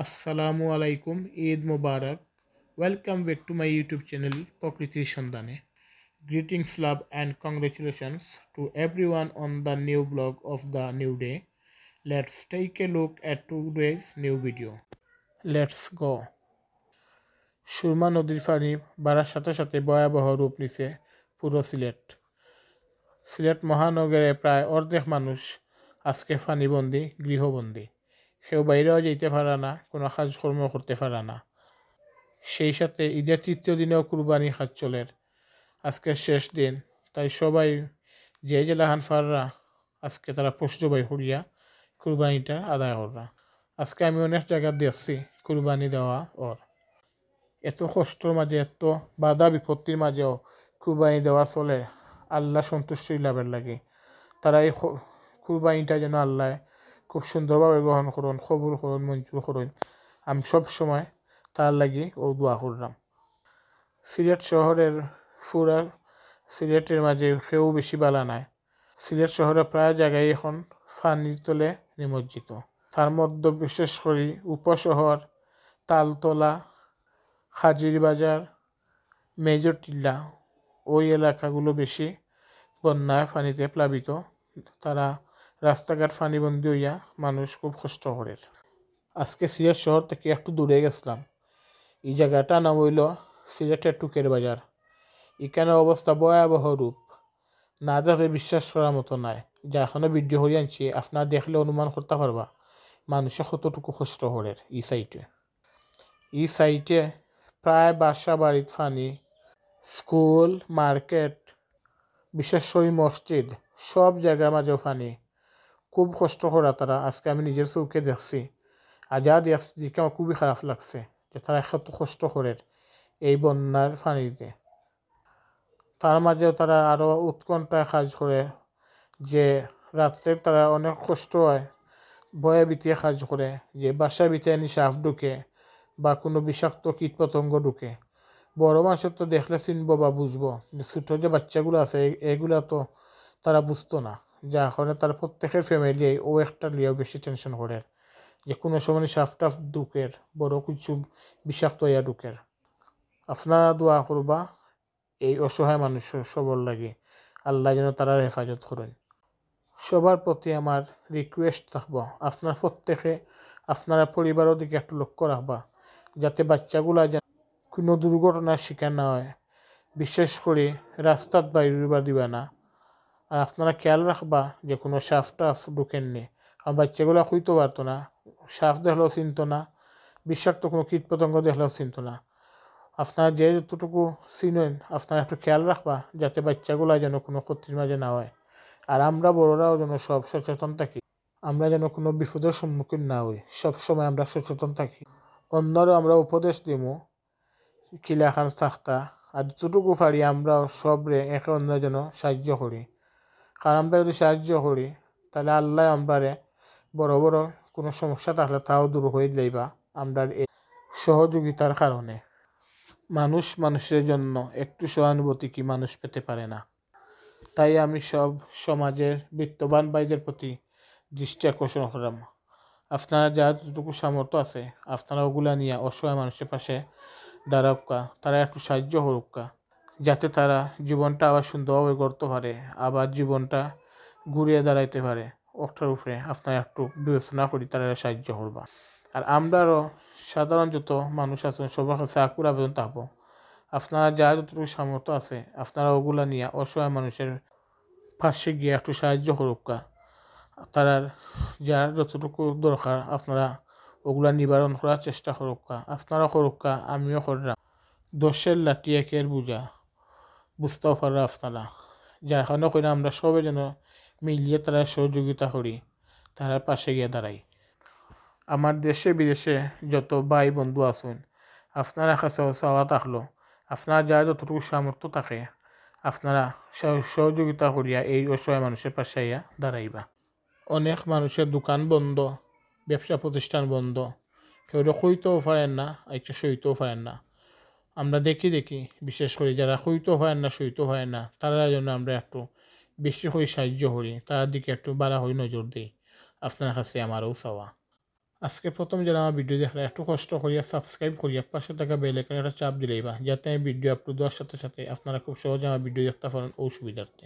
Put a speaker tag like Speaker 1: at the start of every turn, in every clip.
Speaker 1: আসসালামু আলাইকুম, ঈদ মুবারক। Welcome back to my YouTube channel প্রকৃতির সন্ধানে। Greetings, love, and congratulations to everyone on the new vlog of the new day. Let's take a look at today's new video. Let's go. Surma নদীর পানি বাড়ার সাথে সাথে ভয়াবহ রূপ নিছে পুরো সিলেট মহানগরে প্রায় অর্ধেক মানুষ আজকে পানিবন্দী, গৃহবন্দী। কেউ বাইরেও যেতে পারে না, কোনো কাজকর্ম করতে পারে না। সেই সাথে ঈদের তৃতীয় দিনেও কুরবানি হাজ চলে, আজকের শেষ দিন। তাই সবাই যে জেলাহান ফাররা আজকে তারা পশু জবাই করিয়া কুরবানিটা আদায় কররা। আজকে আমি অনেক জায়গা দেখছি কুরবানি দেওয়া এত কষ্টর মাঝে, এত বাধা বিপত্তির মাঝেও কুরবানি দেওয়া চলে আল্লাহ সন্তুষ্টি লাভের লাগে। তারা এই কুরবানিটা যেন আল্লাহ খুব সুন্দরভাবে গ্রহণ করুন, কবুল করুন, মঞ্জুর করুন। আমি সব সময় তার লাগি দোয়া করলাম। সিলেট শহরের পুরা সিলেটের মাঝে কেউ বেশি বালা নাই। সিলেট শহরে প্রায় জায়গায় এখন পানির তলে নিমজ্জিত। তার মধ্যে বিশেষ করে উপশহর, তালতলা, হাজির বাজার, মেজর টিল্লা ওই এলাকাগুলো বেশি বন্যায় পানিতে প্লাবিত। তারা রাস্তাঘাট পানিবন্দী হইয়া মানুষ খুব কষ্ট করে। আজকে সিলেট শহর থেকে একটু দূরে গেছিলাম। এই জায়গাটা নাম হইল সিলেটের টুকের বাজার। এখানে অবস্থা ভয়াবহ রূপ, না যাতে বিশ্বাস করার মতো নাই। যা এখনো ভিডিও হয়ে আনছি, আপনারা দেখলে অনুমান করতে পারবা মানুষে কতটুকু কষ্ট করে। এই সাইটে প্রায় বাসা বাড়ির পানি, স্কুল, মার্কেট, বিশেষ করে মসজিদ, সব জায়গার মাঝেও পানি। খুব কষ্ট করা তারা। আজকে আমি নিজের চোখে দেখছি, আর যা দেখছি আমার খুবই খারাপ লাগছে যে তারা এত কষ্ট করে এই বন্যার পানিতে। তার মাঝেও তারা আরও উৎকণ্ঠায় কাজ করে যে রাত্রে তারা অনেক কষ্ট হয়, ভয়ে বিতিয়ে কাজ করে যে বাসায় ভিতরে নি সাপ ঢুকে বা কোনো বিষাক্ত কীটপতঙ্গ ঢুকে। বড় মানুষের তো দেখলে চিনবো বা বুঝবো, ছোটো যে বাচ্চাগুলো আছে এগুলা তো তারা বুঝতো না। যার কারণে তার প্রত্যেকের ফ্যামিলি ও একটা লিয়েও বেশি টেনশন করে যে কোনো সময় সাপ টাপ ঢুকের, বড় কিছু বিষাক্ত ইয়া ঢুকের। আপনারা দোয়া করবা এই অসহায় মানুষ সবর লাগে, আল্লাহ যেন তারা হেফাজত করেন। সবার প্রতি আমার রিকোয়েস্ট থাকবো, আপনার প্রত্যেকে আপনারা পরিবারের দিকে একটু লক্ষ্য রাখবা যাতে বাচ্চাগুলা যেন কোনো দুর্ঘটনার শিকার না হয়। বিশেষ করে রাস্তার বাইরে দিবা না। আর আপনারা খেয়াল রাখবা যে কোনো সাপ টাফ ঢুকেননি, আর বাচ্চাগুলো হইতে পারতো না, সাপ দেখলেও চিনত না, বিষাক্ত কোনো কীটপতঙ্গ দেখলেও চিনত না। আপনারা যে যতটুকু চিনেন আপনারা একটু খেয়াল রাখবা যাতে বাচ্চাগুলো যেন কোনো ক্ষতির মাঝে না হয়। আর আমরা বড়রাও যেন সব সচেতন থাকি, আমরা যেন কোনো বিপদের সম্মুখীন না হই। সবসময় আমরা সচেতন থাকি, অন্যরও আমরা উপদেশ দিব কিলাখান থাকতা। আর যতটুকু পারি আমরা সবরে একে অন্য যেন সাহায্য করি। কারণ আমরা যদি সাহায্য করি তাহলে আল্লাহ আমরারে বড় বড় কোনো সমস্যা থাকলে তাও দূর হয়ে যাইবা আমরা এই সহযোগিতার কারণে। মানুষ মানুষের জন্য একটু সহানুভূতি কি মানুষ পেতে পারে না? তাই আমি সব সমাজের বিত্তবান ভাইদের প্রতি দৃষ্টি আকর্ষণ করলাম, আপনারা যা যতটুকু সামর্থ্য আছে আপনারা ওগুলা নিয়ে অসহায় মানুষের পাশে দাঁড়াক্কা, তারা একটু সাহায্য করুক্কা যাতে তারা জীবনটা আবার সুন্দরভাবে গড়তে পারে, আবার জীবনটা ঘুরিয়ে দাঁড়াইতে পারে। ওটার উপরে আপনারা একটু বিবেচনা করি তারা সাহায্য করবা। আর আমরাও সাধারণ যত মানুষ আছেন সবার কাছে আকুল আবেদন থাকবো, আপনারা যা যতটুকু সামর্থ্য আছে আপনারা ওগুলা নিয়ে অসহায় মানুষের পাশে গিয়ে একটু সাহায্য করুক্কা। তারার যা যতটুকু দরকার আপনারা ওগুলা নিবারণ করার চেষ্টা করুক্কা। আপনারা করুক্কা, আমিও করলাম। দোষের লাঠি একের বোঝা বুঝতেও পারা আপনারা। যার কারণে করে আমরা সবাই যেন মিলিয়ে তারা সহযোগিতা করি, তারা পাশে গিয়ে দাঁড়াই। আমার দেশে বিদেশে যত ভাই বন্ধু আছেন আপনারা কাছেও চাওয়া থাকলো, আপনারা যা যতটুকু সামর্থ্য থাকে আপনারা সহযোগিতা করিয়া এই অসহায় মানুষের পাশে দাঁড়াইবা। অনেক মানুষের দোকান বন্ধ, ব্যবসা প্রতিষ্ঠান বন্ধ, কেউ কইতেও পারেন না, একটা সইতেও পারেন না। আমরা দেখি বিশেষ করে যারা হইতেও পারেন না, সইতেও পারেন না, তারা জন্য আমরা একটু বেশি করে সাহায্য করি, তার দিকে একটু বাড়া হয়ে নজর দিই। আপনার কাছে আমারও চাওয়া। আজকে প্রথম যারা আমার ভিডিও দেখলে একটু কষ্ট করিয়া সাবস্ক্রাইব করিয়া পাশে থাকা বেল আইকনে একটা চাপ দিলেই বা যাতে আমি ভিডিও আপলোড দেওয়ার সাথে সাথে আপনারা খুব সহজে আমার ভিডিও দেখতে পারেন ও সুবিধার্থে।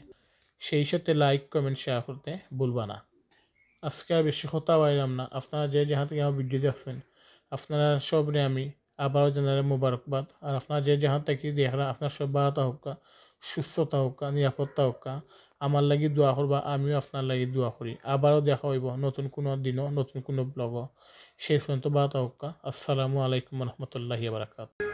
Speaker 1: সেই সাথে লাইক কমেন্ট শেয়ার করতে ভুলবা না। আজকে আর বেশি কথা বাইরাম না, আপনারা যে যেখান থেকে আমার ভিডিও দেখছেন আপনারা সবরে আমি আবারও জানালে মোবারকবাদ। আর আপনারা যে যেখান থেকে দেখরা আপনার সব বাধা হোক, সুস্থতা হোক, নিরাপত্তা হোক, আমার লাগি দোয়া করবা, আমিও আপনার লাগি দোয়া করি। আবারও দেখা হইব নতুন কোনো দিনও নতুন কোনো ব্লগও। সেই পর্যন্ত বাধা হোক। আসসালামু আলাইকুম রহমতুল্লাহি বারাকাতুহু।